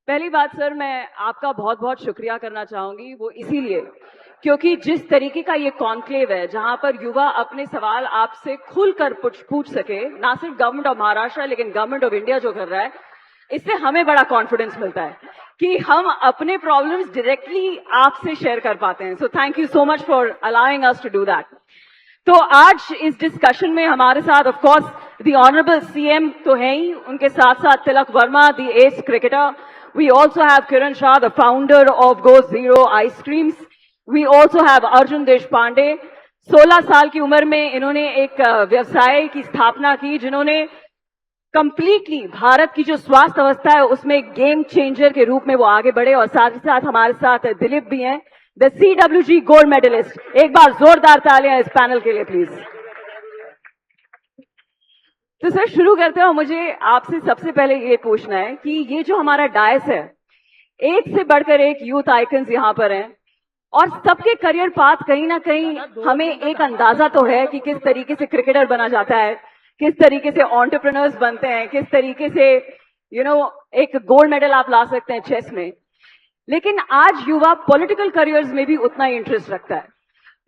पहली बात सर, मैं आपका बहुत बहुत शुक्रिया करना चाहूंगी। वो इसीलिए क्योंकि जिस तरीके का ये कॉन्क्लेव है जहां पर युवा अपने सवाल आपसे खुलकर पूछ सके, ना सिर्फ गवर्नमेंट ऑफ महाराष्ट्र लेकिन गवर्नमेंट ऑफ इंडिया जो कर रहा है, इससे हमें बड़ा कॉन्फिडेंस मिलता है कि हम अपने प्रॉब्लम्स डायरेक्टली आपसे शेयर कर पाते हैं। So thank you so much for allowing us to do that. तो आज इस डिस्कशन में हमारे साथ of course the honourable CM तो है ही, उनके साथ साथ Tilak Varma the ace cricketer. We also have Kiran Shah the founder of Go Zero ice creams. We also have Arjun Deshpande. 16 साल की उम्र में इन्होंने एक व्यवसाय की स्थापना की जिन्होंने कंप्लीटली भारत की जो स्वास्थ्य अवस्था है उसमें गेम चेंजर के रूप में वो आगे बढ़े। और साथ ही साथ हमारे साथ दिलीप भी हैं, द CWG गोल्ड मेडलिस्ट। एक बार जोरदार तालियां इस पैनल के लिए प्लीज। तो सर शुरू करते हैं। मुझे आपसे सबसे पहले ये पूछना है कि ये जो हमारा डायस है, एक से बढ़कर एक यूथ आइकन्स यहाँ पर हैं और सबके करियर पाथ कहीं ना कहीं हमें एक अंदाजा तो है कि किस तरीके से क्रिकेटर बना जाता है, किस तरीके से एंटरप्रेन्योर्स बनते हैं, किस तरीके से एक गोल्ड मेडल आप ला सकते हैं चेस में। लेकिन आज युवा पॉलिटिकल करियर्स में भी उतना ही इंटरेस्ट रखता है।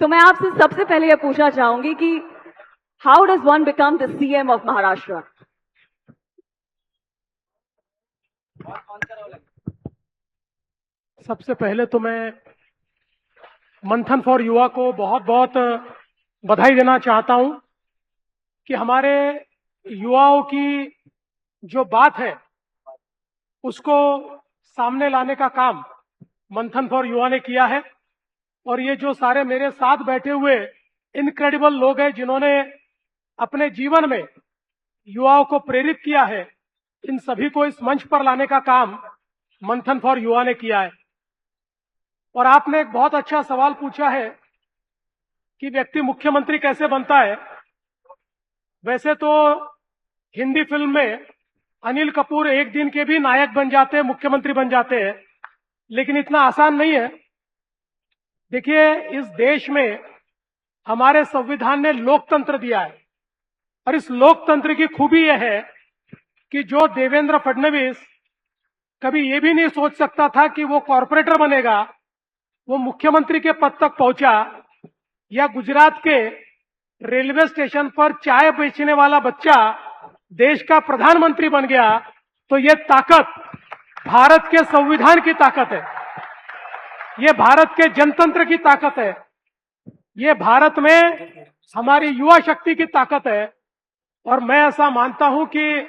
तो मैं आपसे सबसे पहले यह पूछना चाहूंगी कि how does one become the CM of Maharashtra? सबसे पहले तो मैं मंथन फॉर युवा को बहुत बहुत बधाई देना चाहता हूं कि हमारे युवाओं की जो बात है उसको सामने लाने का काम मंथन फॉर युवा ने किया है। और ये जो सारे मेरे साथ बैठे हुए इनक्रेडिबल लोग हैं जिन्होंने अपने जीवन में युवाओं को प्रेरित किया है, इन सभी को इस मंच पर लाने का काम मंथन फॉर युवा ने किया है। और आपने एक बहुत अच्छा सवाल पूछा है कि व्यक्ति मुख्यमंत्री कैसे बनता है। वैसे तो हिंदी फिल्म में अनिल कपूर एक दिन के भी नायक बन जाते हैं, मुख्यमंत्री बन जाते हैं, लेकिन इतना आसान नहीं है। देखिए, इस देश में हमारे संविधान ने लोकतंत्र दिया है और इस लोकतंत्र की खूबी यह है कि जो देवेंद्र फडणवीस कभी ये भी नहीं सोच सकता था कि वो कॉर्पोरेटर बनेगा, वो मुख्यमंत्री के पद तक पहुंचा। या गुजरात के रेलवे स्टेशन पर चाय बेचने वाला बच्चा देश का प्रधानमंत्री बन गया। तो ये ताकत भारत के संविधान की ताकत है, ये भारत के जनतंत्र की ताकत है, ये भारत में हमारी युवा शक्ति की ताकत है। और मैं ऐसा मानता हूं कि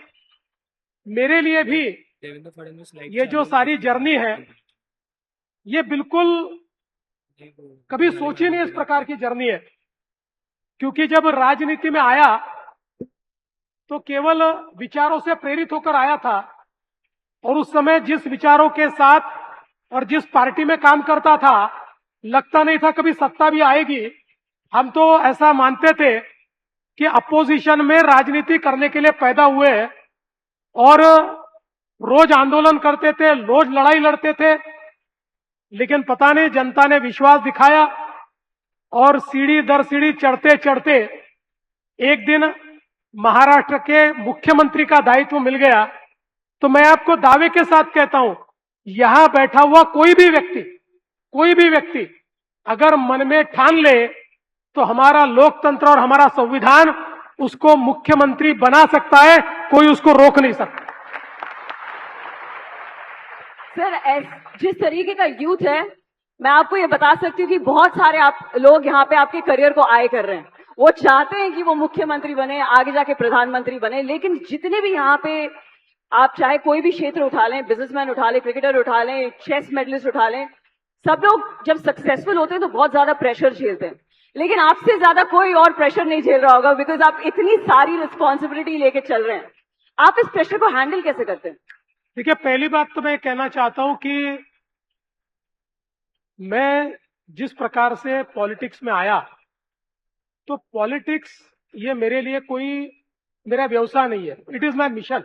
मेरे लिए भी ये जो सारी जर्नी है, ये बिल्कुल कभी सोची नहीं इस प्रकार की जर्नी है। क्योंकि जब राजनीति में आया तो केवल विचारों से प्रेरित होकर आया था और उस समय जिस विचारों के साथ और जिस पार्टी में काम करता था, लगता नहीं था कभी सत्ता भी आएगी। हम तो ऐसा मानते थे कि अपोजिशन में राजनीति करने के लिए पैदा हुए और रोज आंदोलन करते थे, रोज लड़ाई लड़ते थे। लेकिन पता नहीं जनता ने विश्वास दिखाया और सीढ़ी दर सीढ़ी चढ़ते चढ़ते एक दिन महाराष्ट्र के मुख्यमंत्री का दायित्व मिल गया। तो मैं आपको दावे के साथ कहता हूं, यहां बैठा हुआ कोई भी व्यक्ति अगर मन में ठान ले तो हमारा लोकतंत्र और हमारा संविधान उसको मुख्यमंत्री बना सकता है, कोई उसको रोक नहीं सकता। सर, जिस तरीके का यूथ है, मैं आपको ये बता सकती हूँ कि बहुत सारे आप लोग यहाँ पे आपके करियर को आए कर रहे हैं। वो चाहते हैं कि वो मुख्यमंत्री बने, आगे जाके प्रधानमंत्री बने। लेकिन जितने भी यहाँ पे आप चाहे कोई भी क्षेत्र उठा लें, बिजनेसमैन उठा लें, क्रिकेटर उठा लें, चेस मेडलिस्ट उठा लें, सब लोग जब सक्सेसफुल होते हैं तो बहुत ज्यादा प्रेशर झेलते हैं। लेकिन आपसे ज्यादा कोई और प्रेशर नहीं झेल रहा होगा, बिकॉज आप इतनी सारी रिस्पॉन्सिबिलिटी लेके चल रहे हैं। आप इस प्रेशर को हैंडल कैसे करते हैं? देखिए, पहली बात तो मैं कहना चाहता हूं कि मैं जिस प्रकार से पॉलिटिक्स में आया, तो पॉलिटिक्स ये मेरे लिए कोई मेरा व्यवसाय नहीं है, it is my mission.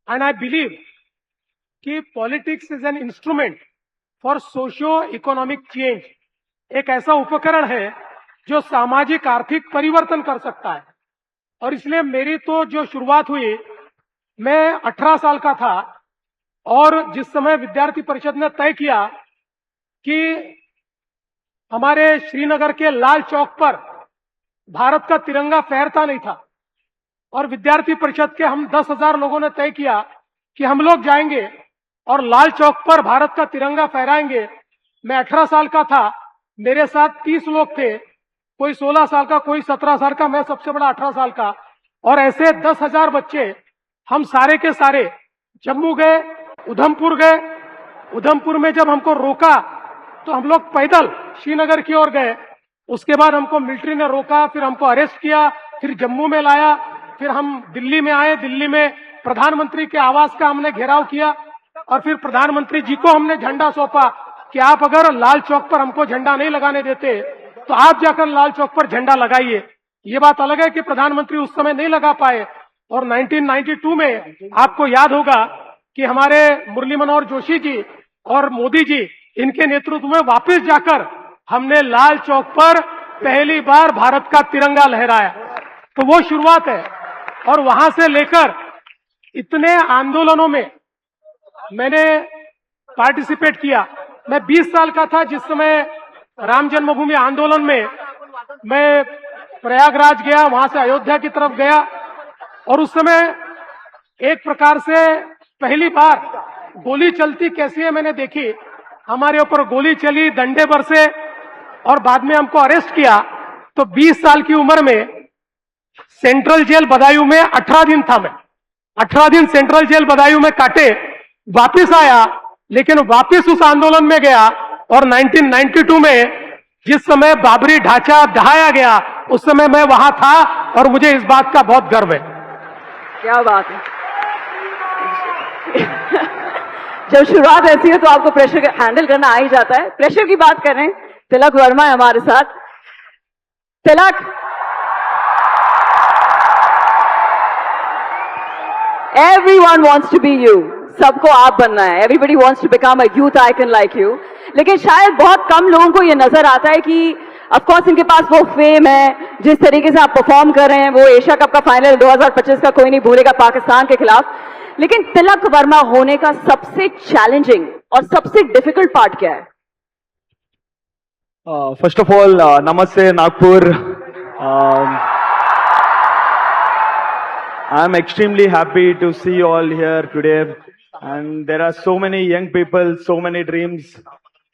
And I believe कि politics is an instrument for socio economic change, एक ऐसा उपकरण है जो सामाजिक आर्थिक परिवर्तन कर सकता है। और इसलिए मेरी तो जो शुरुआत हुई, मैं 18 साल का था और जिस समय विद्यार्थी परिषद ने तय किया कि हमारे श्रीनगर के लाल चौक पर भारत का तिरंगा फहरता नहीं था और विद्यार्थी परिषद के हम 10,000 लोगों ने तय किया कि हम लोग जाएंगे और लाल चौक पर भारत का तिरंगा फहराएंगे। मैं 18 साल का था, मेरे साथ 30 लोग थे, कोई 16 साल का, कोई 17 साल का, मैं सबसे बड़ा 18 साल का, और ऐसे 10,000 बच्चे हम सारे के सारे जम्मू गए, उधमपुर गए। उधमपुर में जब हमको रोका तो हम लोग पैदल श्रीनगर की ओर गए। उसके बाद हमको मिलिट्री ने रोका, फिर हमको अरेस्ट किया, फिर जम्मू में लाया, फिर हम दिल्ली में आए। दिल्ली में प्रधानमंत्री के आवास का हमने घेराव किया और फिर प्रधानमंत्री जी को हमने झंडा सौंपा कि आप अगर लाल चौक पर हमको झंडा नहीं लगाने देते तो आप जाकर लाल चौक पर झंडा लगाइए। ये बात अलग है कि प्रधानमंत्री उस समय नहीं लगा पाए और 1992 में आपको याद होगा कि हमारे मुरली मनोहर जोशी जी और मोदी जी इनके नेतृत्व में वापस जाकर हमने लाल चौक पर पहली बार भारत का तिरंगा लहराया। तो वो शुरुआत है और वहां से लेकर इतने आंदोलनों में मैंने पार्टिसिपेट किया। मैं 20 साल का था जिस समय राम जन्मभूमि आंदोलन में मैं प्रयागराज गया, वहां से अयोध्या की तरफ गया और उस समय एक प्रकार से पहली बार गोली चलती कैसी है मैंने देखी। हमारे ऊपर गोली चली, डंडे बरसे और बाद में हमको अरेस्ट किया। तो 20 साल की उम्र में सेंट्रल जेल बदायूं में 18 दिन था। मैं 18 दिन सेंट्रल जेल बदायूं में काटे, वापिस आया, लेकिन वापिस उस आंदोलन में गया और 1992 में जिस समय बाबरी ढांचा ढहाया गया उस समय मैं वहां था और मुझे इस बात का बहुत गर्व है। क्या बात है। जब शुरुआत ऐसी है तो आपको प्रेशर हैंडल करना आ ही जाता है। प्रेशर की बात करें, तिलक वर्मा है हमारे साथ। तिलक, everyone wants to be you, सबको आप बनना है। Everybody wants to become a youth icon like you। लेकिन शायद बहुत कम लोगों को ये नजर आता है कि ऑफ कोर्स इनके पास वो फेम है, जिस तरीके से आप परफॉर्म कर रहे हैं, वो एशिया कप का फाइनल 2025 का कोई नहीं भूलेगा पाकिस्तान के खिलाफ। लेकिन तिलक वर्मा होने का सबसे चैलेंजिंग और सबसे डिफिकल्ट पार्ट क्या है? First of all, Namaste Nagpur. I'm extremely happy to see you all here today, and there are so many young people, so many dreams.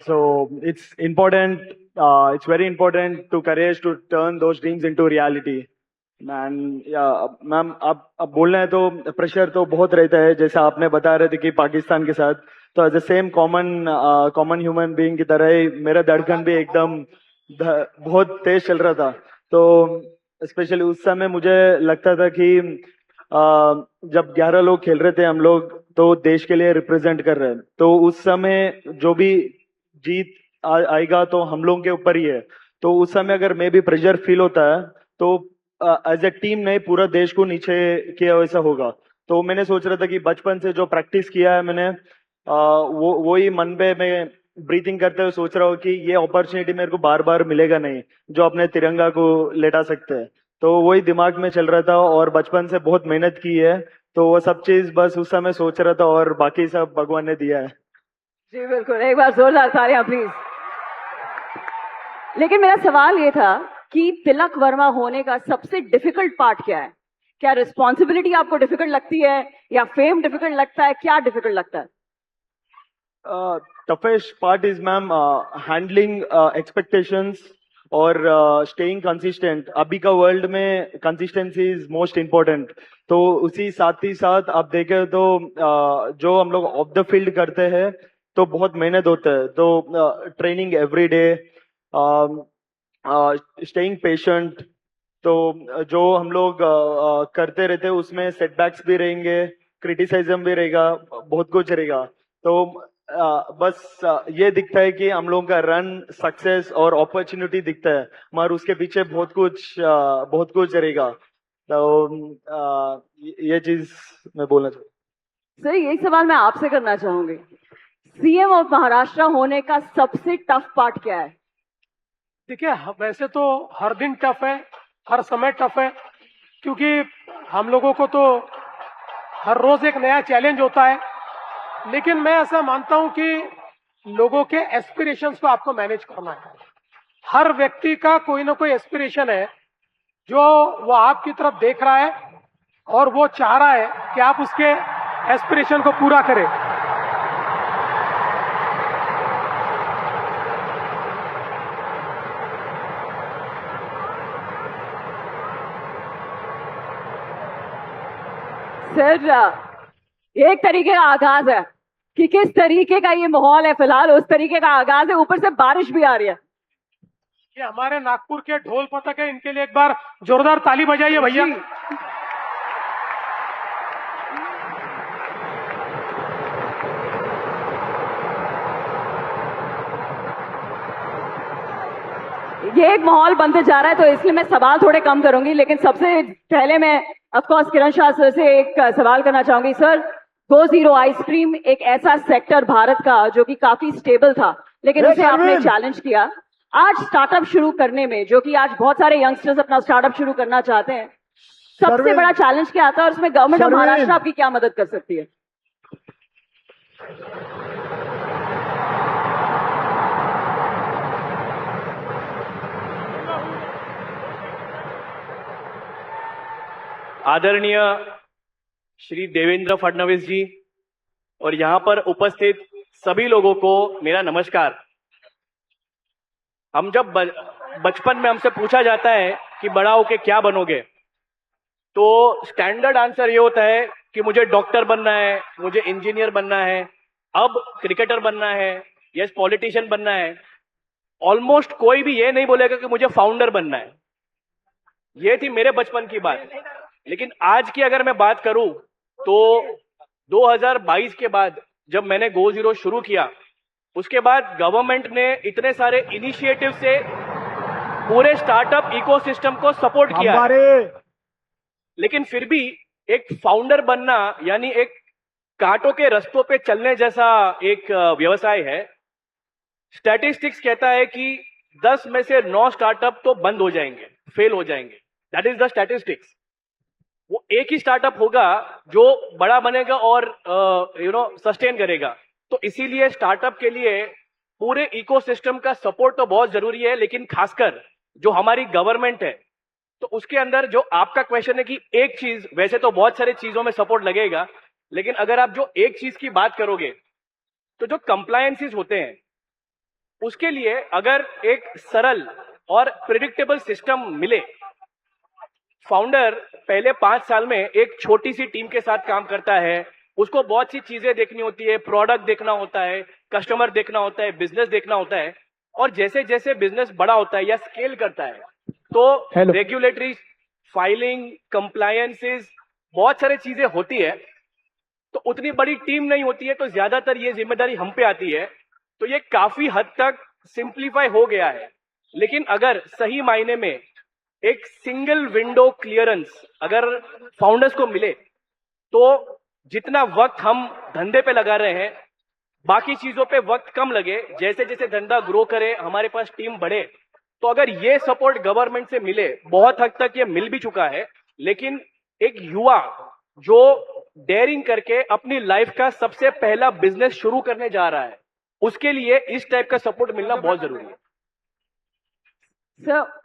So it's important. It's very important to courage to turn those dreams into reality. And ma'am अब बोलना है तो pressure तो बहुत रहता है, जैसे आपने बता रहे थे कि पाकिस्तान के साथ, तो as a same common human being की तरह ही मेरा धड़कन भी एकदम बहुत तेज चल रहा था। तो स्पेशली उस समय मुझे लगता था कि जब 11 लोग खेल रहे थे हम लोग, तो देश के लिए रिप्रेजेंट कर रहे हैं, तो उस समय जो भी जीत आएगा तो हम लोगों के ऊपर ही है। तो उस समय अगर मैं भी प्रेशर फील होता है तो एज ए टीम नहीं, पूरा देश को नीचे किया वैसा होगा। तो मैंने सोच रहा था कि बचपन से जो प्रैक्टिस किया है मैंने, वो ही मन पे मैं ब्रीथिंग करते हुए सोच रहा हूँ कि ये अपॉर्चुनिटी मेरे को बार बार मिलेगा नहीं जो अपने तिरंगा को लेटा सकते हैं। तो वही दिमाग में चल रहा था और बचपन से बहुत मेहनत की है, तो वो सब चीज बस उस समय सोच रहा था और बाकी सब भगवान ने दिया है। जी बिल्कुल, एक बार जोरदार तालियां प्लीज। लेकिन मेरा सवाल ये था कि तिलक वर्मा होने का सबसे डिफिकल्ट पार्ट क्या है? क्या रिस्पॉन्सिबिलिटी आपको डिफिकल्ट लगती है या फेम डिफिकल्ट लगता है? क्या डिफिकल्ट लगता है? Toughest part is ma'am handling expectations और स्टेइंग कंसिस्टेंट। अभी का वर्ल्ड में कंसिस्टेंसी इज मोस्ट इम्पोर्टेंट। तो उसी साथ ही साथ आप देखें तो जो हम लोग ऑफ द फील्ड करते हैं तो बहुत मेहनत होता है। तो training every day, staying patient, तो जो हम लोग करते रहते हैं उसमें सेटबैक्स भी रहेंगे, क्रिटिसाइज्म भी रहेगा, बहुत कुछ रहेगा। तो बस ये दिखता है कि हम लोगों का रन सक्सेस और अपॉर्चुनिटी दिखता है, मगर उसके पीछे बहुत कुछ रहेगा। तो ये चीज मैं बोलना चाहूँ। सर, एक सवाल मैं आपसे करना चाहूंगी, सीएम ऑफ महाराष्ट्र होने का सबसे टफ पार्ट क्या है? देखिए, वैसे तो हर दिन टफ है, हर समय टफ है, क्योंकि हम लोगों को तो हर रोज एक नया चैलेंज होता है। लेकिन मैं ऐसा मानता हूं कि लोगों के एस्पिरेशंस को आपको मैनेज करना है। हर व्यक्ति का कोई ना कोई एस्पिरेशन है जो वो आपकी तरफ देख रहा है और वो चाह रहा है कि आप उसके एस्पिरेशन को पूरा करें। सर, एक तरीके का आगाज है कि किस तरीके का ये माहौल है, फिलहाल उस तरीके का आगाज है, ऊपर से बारिश भी आ रही है। ये हमारे नागपुर के ढोल पथक है, इनके लिए एक बार जोरदार ताली बजाइए भैया। ये एक माहौल बनते जा रहा है, तो इसलिए मैं सवाल थोड़े कम करूंगी, लेकिन सबसे पहले मैं ऑफकोर्स किरण शाह सर से एक सवाल करना चाहूंगी। सर, गो जीरो आइसक्रीम एक ऐसा सेक्टर भारत का जो कि काफी स्टेबल था, लेकिन उसे आपने चैलेंज किया। आज स्टार्टअप शुरू करने में, जो कि आज बहुत सारे यंगस्टर्स अपना स्टार्टअप शुरू करना चाहते हैं, सबसे बड़ा चैलेंज क्या आता है और उसमें गवर्नमेंट ऑफ महाराष्ट्र आपकी क्या मदद कर सकती है? आदरणीय श्री देवेंद्र फडणवीस जी और यहाँ पर उपस्थित सभी लोगों को मेरा नमस्कार। हम जब बचपन में हमसे पूछा जाता है कि बड़ा होके क्या बनोगे, तो स्टैंडर्ड आंसर ये होता है कि मुझे डॉक्टर बनना है, मुझे इंजीनियर बनना है, अब क्रिकेटर बनना है, यस पॉलिटिशियन बनना है। ऑलमोस्ट कोई भी ये नहीं बोलेगा कि मुझे फाउंडर बनना है। ये थी मेरे बचपन की बात। लेकिन आज की अगर मैं बात करूं तो 2022 के बाद जब मैंने गो जीरो शुरू किया, उसके बाद गवर्नमेंट ने इतने सारे इनिशिएटिव से पूरे स्टार्टअप इकोसिस्टम को सपोर्ट किया है। लेकिन फिर भी एक फाउंडर बनना यानी एक कांटों के रास्तों पे चलने जैसा एक व्यवसाय है। स्टैटिस्टिक्स कहता है कि 10 में से 9 स्टार्टअप तो बंद हो जाएंगे, फेल हो जाएंगे। That is the statistics. वो एक ही स्टार्टअप होगा जो बड़ा बनेगा और सस्टेन करेगा। तो इसीलिए स्टार्टअप के लिए पूरे इकोसिस्टम का सपोर्ट तो बहुत जरूरी है, लेकिन खासकर जो हमारी गवर्नमेंट है, तो उसके अंदर जो आपका क्वेश्चन है कि एक चीज, वैसे तो बहुत सारी चीजों में सपोर्ट लगेगा, लेकिन अगर आप जो एक चीज की बात करोगे तो जो कंप्लायंसेस होते हैं उसके लिए अगर एक सरल और प्रिडिक्टेबल सिस्टम मिले। फाउंडर पहले 5 साल में एक छोटी सी टीम के साथ काम करता है, उसको बहुत सी चीजें देखनी होती है, प्रोडक्ट देखना होता है, कस्टमर देखना होता है, बिजनेस देखना होता है। और जैसे जैसे बिजनेस बड़ा होता है या स्केल करता है तो रेगुलेटरी फाइलिंग, कंप्लायंसेस, बहुत सारी चीजें होती है। तो उतनी बड़ी टीम नहीं होती है, तो ज्यादातर ये जिम्मेदारी हम पे आती है। तो ये काफी हद तक सिंप्लीफाई हो गया है। लेकिन अगर सही मायने में एक सिंगल विंडो क्लियरेंस अगर फाउंडर्स को मिले, तो जितना वक्त हम धंधे पे लगा रहे हैं, बाकी चीजों पे वक्त कम लगे। जैसे जैसे धंधा ग्रो करे, हमारे पास टीम बढ़े, तो अगर ये सपोर्ट गवर्नमेंट से मिले, बहुत हद तक ये मिल भी चुका है। लेकिन एक युवा जो डेयरिंग करके अपनी लाइफ का सबसे पहला बिजनेस शुरू करने जा रहा है, उसके लिए इस टाइप का सपोर्ट मिलना बहुत जरूरी है। सर,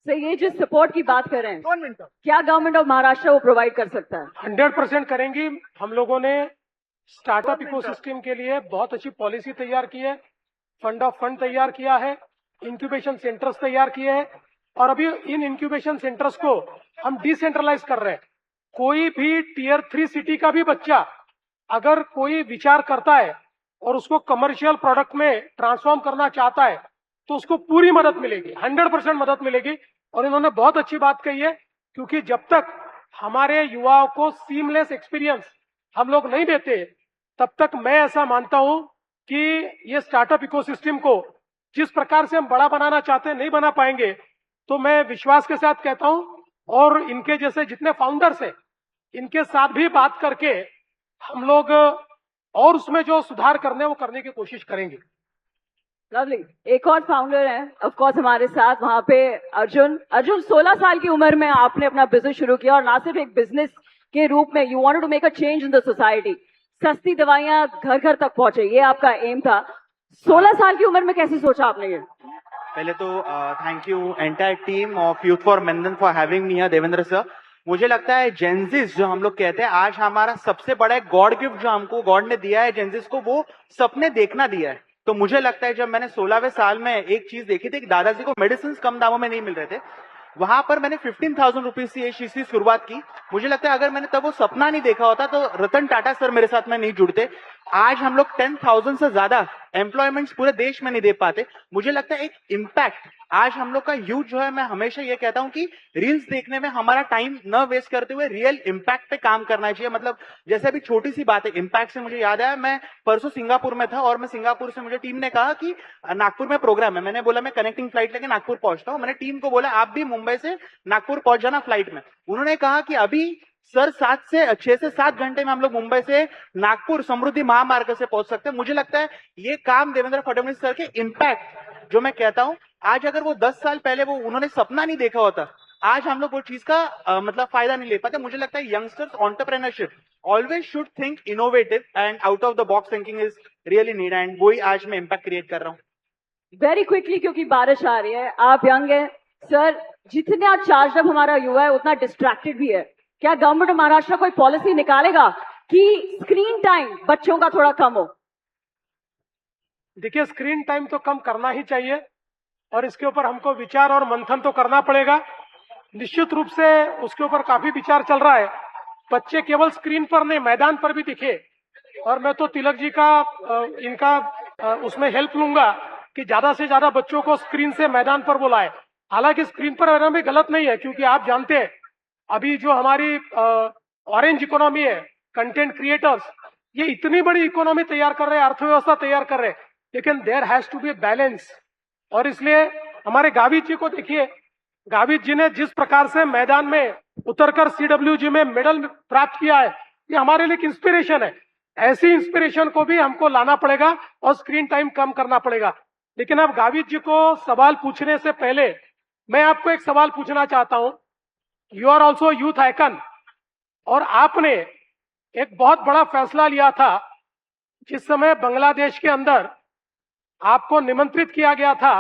ये जिस सपोर्ट की बात कर रहे हैं, क्या गवर्नमेंट ऑफ महाराष्ट्र वो प्रोवाइड कर सकता है? 100% करेंगी। हम लोगों ने स्टार्टअप इकोसिस्टम के लिए बहुत अच्छी पॉलिसी तैयार की है, फंड ऑफ फंड तैयार किया है, इंक्यूबेशन सेंटर्स तैयार किए हैं, और अभी इन इंक्यूबेशन सेंटर्स को हम डिसेंट्रलाइज कर रहे हैं। कोई भी टियर 3 सिटी का भी बच्चा अगर कोई विचार करता है और उसको कमर्शियल प्रोडक्ट में ट्रांसफॉर्म करना चाहता है, तो उसको पूरी मदद मिलेगी, 100% मदद मिलेगी। और इन्होंने बहुत अच्छी बात कही है, क्योंकि जब तक हमारे युवाओं को सीमलेस एक्सपीरियंस हम लोग नहीं देते, तब तक मैं ऐसा मानता हूं कि ये स्टार्टअप इकोसिस्टम को जिस प्रकार से हम बड़ा बनाना चाहते हैं नहीं बना पाएंगे। तो मैं विश्वास के साथ कहता हूं, और इनके जैसे जितने फाउंडर्स हैं, इनके साथ भी बात करके हम लोग और उसमें जो सुधार करने वो करने की कोशिश करेंगे। लवली। एक और फाउंडर है ऑफ कोर्स हमारे साथ, वहां पे अर्जुन। 16 साल की उम्र में आपने अपना बिजनेस शुरू किया, और ना सिर्फ एक बिजनेस के रूप में, you wanted to make a change in the society. सस्ती दवाइयां घर घर तक पहुंचे, ये आपका एम था। 16 साल की उम्र में कैसे सोचा आपने ये? पहले तो thank you entire team of youth for मेंदन for having me here, Devendra sir. मुझे लगता है जेंजिस जो हम लोग कहते हैं, आज हमारा सबसे बड़ा एक गॉड गिफ्ट जो हमको गॉड ने दिया है जेंजिस को, वो सपने देखना दिया है। तो मुझे लगता है जब मैंने 16वें साल में एक चीज देखी थी कि दादाजी को मेडिसिन कम दामों में नहीं मिल रहे थे, वहां पर मैंने 15,000 रुपीज से ये चीज की शुरुआत की। मुझे लगता है अगर मैंने तब वो सपना नहीं देखा होता तो रतन टाटा सर मेरे साथ में नहीं जुड़ते। आज हम लोग 10,000 से ज्यादा एम्प्लॉयमेंट्स पूरे देश में नहीं दे पाते। मुझे लगता है एक इम्पैक्ट आज हम लोग का यूथ जो है, मैं हमेशा ये कहता हूं कि रील्स देखने में हमारा टाइम न वेस्ट करते हुए रियल इम्पैक्ट पे काम करना चाहिए। मतलब जैसे अभी छोटी सी बात है, इम्पैक्ट से मुझे याद आया, मैं परसों सिंगापुर में था और मैं सिंगापुर से मुझे टीम ने कहा कि नागपुर में प्रोग्राम है। मैंने बोला मैं कनेक्टिंग फ्लाइट लेके नागपुर पहुंचता हूँ। मैंने टीम को बोला आप भी मुंबई से नागपुर पहुंच जाना फ्लाइट में। उन्होंने कहा कि अभी सर 6 से 7 घंटे में हम लोग मुंबई से नागपुर समृद्धि महामार्ग से पहुंच सकते हैं। मुझे लगता है ये काम देवेंद्र फडणवीस सर के इम्पैक्ट जो मैं कहता हूं, आज अगर वो 10 साल पहले वो उन्होंने सपना नहीं देखा होता, आज हम लोग वो चीज का मतलब फायदा नहीं ले पाते। मुझे लगता है youngsters entrepreneurship always should think innovative and out of the box thinking is really need, and वही आज मैं इम्पैक्ट क्रिएट कर रहा हूँ। वेरी क्विकली, क्योंकि बारिश आ रही है, आप यंग है सर, जितना चार्ज अप हमारा युवा है उतना डिस्ट्रैक्टेड भी है। क्या गवर्नमेंट महाराष्ट्र कोई पॉलिसी निकालेगा कि स्क्रीन टाइम बच्चों का थोड़ा कम हो? देखिए, स्क्रीन टाइम तो कम करना ही चाहिए और इसके ऊपर हमको विचार और मंथन तो करना पड़ेगा। निश्चित रूप से उसके ऊपर काफी विचार चल रहा है। बच्चे केवल स्क्रीन पर नहीं, मैदान पर भी दिखे। और मैं तो तिलक जी का इनका उसमें हेल्प लूंगा कि ज्यादा से ज्यादा बच्चों को स्क्रीन से मैदान पर बुलाए। हालांकि स्क्रीन पर रहना भी गलत नहीं है, क्योंकि आप जानते हैं अभी जो हमारी ऑरेंज इकोनॉमी है, कंटेंट क्रिएटर्स, ये इतनी बड़ी इकोनॉमी तैयार कर रहे हैं, अर्थव्यवस्था तैयार कर रहे हैं, लेकिन there has to be balance. और इसलिए हमारे गावित जी को देखिए, गावित जी ने जिस प्रकार से मैदान में उतरकर CWG में मेडल प्राप्त किया है, ये हमारे लिए एक इंस्पिरेशन है। ऐसी इंस्पिरेशन को भी हमको लाना पड़ेगा और स्क्रीन टाइम कम करना पड़ेगा। लेकिन अब गावित जी को सवाल पूछने से पहले मैं आपको एक सवाल पूछना चाहता हूं। You are also youth icon, और आपने एक बहुत बड़ा फैसला लिया था जिस समय बांग्लादेश के अंदर आपको निमंत्रित किया गया था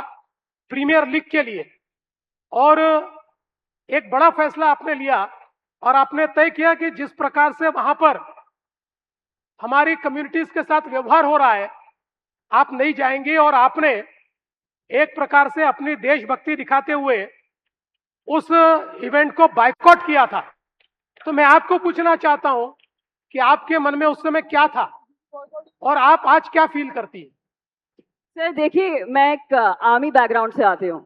प्रीमियर लीग के लिए, और एक बड़ा फैसला आपने लिया और आपने तय किया कि जिस प्रकार से वहां पर हमारी कम्युनिटीज के साथ व्यवहार हो रहा है, आप नहीं जाएंगे। और आपने एक प्रकार से अपनी देशभक्ति दिखाते हुए उस इवेंट को बायकॉट किया था। तो मैं आपको पूछना चाहता हूं कि आपके मन में उस समय क्या था और आप आज क्या फील करती हैं? सर देखिए, मैं एक आर्मी बैकग्राउंड से आती हूँ,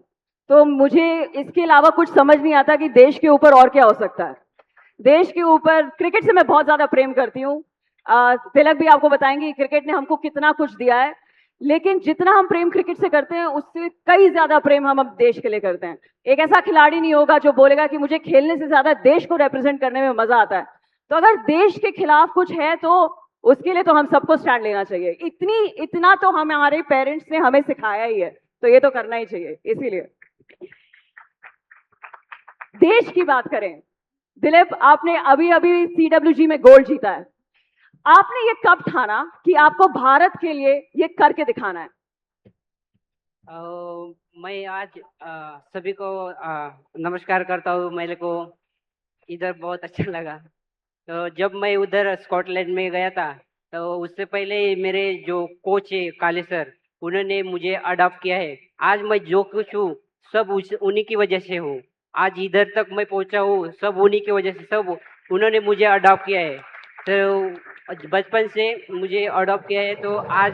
तो मुझे इसके अलावा कुछ समझ नहीं आता कि देश के ऊपर और क्या हो सकता है। देश के ऊपर क्रिकेट से मैं बहुत ज्यादा प्रेम करती हूँ। तिलक भी आपको बताएंगे क्रिकेट ने हमको कितना कुछ दिया है, लेकिन जितना हम प्रेम क्रिकेट से करते हैं उससे कई ज्यादा प्रेम हम अब देश के लिए करते हैं। एक ऐसा खिलाड़ी नहीं होगा जो बोलेगा कि मुझे खेलने से ज्यादा देश को रिप्रेजेंट करने में मजा आता है। तो अगर देश के खिलाफ कुछ है तो उसके लिए तो हम सबको स्टैंड लेना चाहिए। इतना तो हमारे पेरेंट्स ने हमें सिखाया ही है, तो ये तो करना ही चाहिए। इसीलिए देश की बात करें, दिलीप आपने अभी अभी CWG में गोल्ड जीता है। आपने ये कब ठाना कि आपको भारत के लिए ये करके दिखाना है? मैं आज सभी को नमस्कार करता हूँ। मेरे को इधर बहुत अच्छा लगा। तो जब मैं उधर स्कॉटलैंड में गया था, तो उससे पहले मेरे जो कोच है काले सर, उन्होंने मुझे अडॉप्ट किया है। आज मैं जो कुछ हूँ सब उन्हीं की वजह से हूँ। आज इधर तक मैं पहुँचा हूँ सब उन्हीं की वजह से, सब उन्होंने मुझे अडॉप्ट किया है। तो बचपन से मुझे अडॉप्ट किया है। तो आज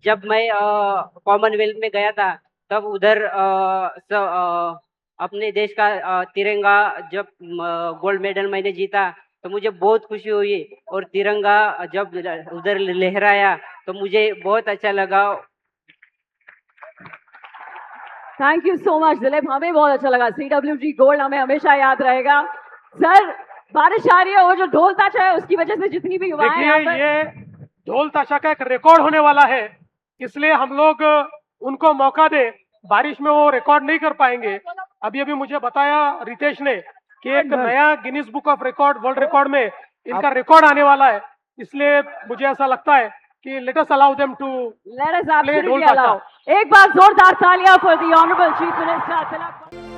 जब मैं कॉमनवेल्थ में गया था, तब उधर अपने देश का तिरंगा जब गोल्ड मेडल मैंने जीता, तो मुझे बहुत खुशी हुई। और तिरंगा जब उधर लहराया तो मुझे बहुत अच्छा लगा। Thank you so much Dilip, हमें बहुत अच्छा लगा। CWG गोल्ड हमें हमेशा याद रहेगा। सर बारिश आ रही है, वो जो ढोल ताशा है उसकी वजह से जितनी भी युवाएं यहाँ पर... ये ढोल ताशा का एक रिकॉर्ड होने वाला है, इसलिए हम लोग उनको मौका दे। बारिश में वो रिकॉर्ड नहीं कर पाएंगे, अभी अभी मुझे बताया रितेश ने कि एक नया Guinness book of record world record में इनका रिकॉर्ड आने वाला है, इसलिए मुझे ऐसा लगता है कि let us allow them to Let us play absolutely ढोल allow. एक बार जोरदार तालियां for the Honorable Chief Minister Tilak.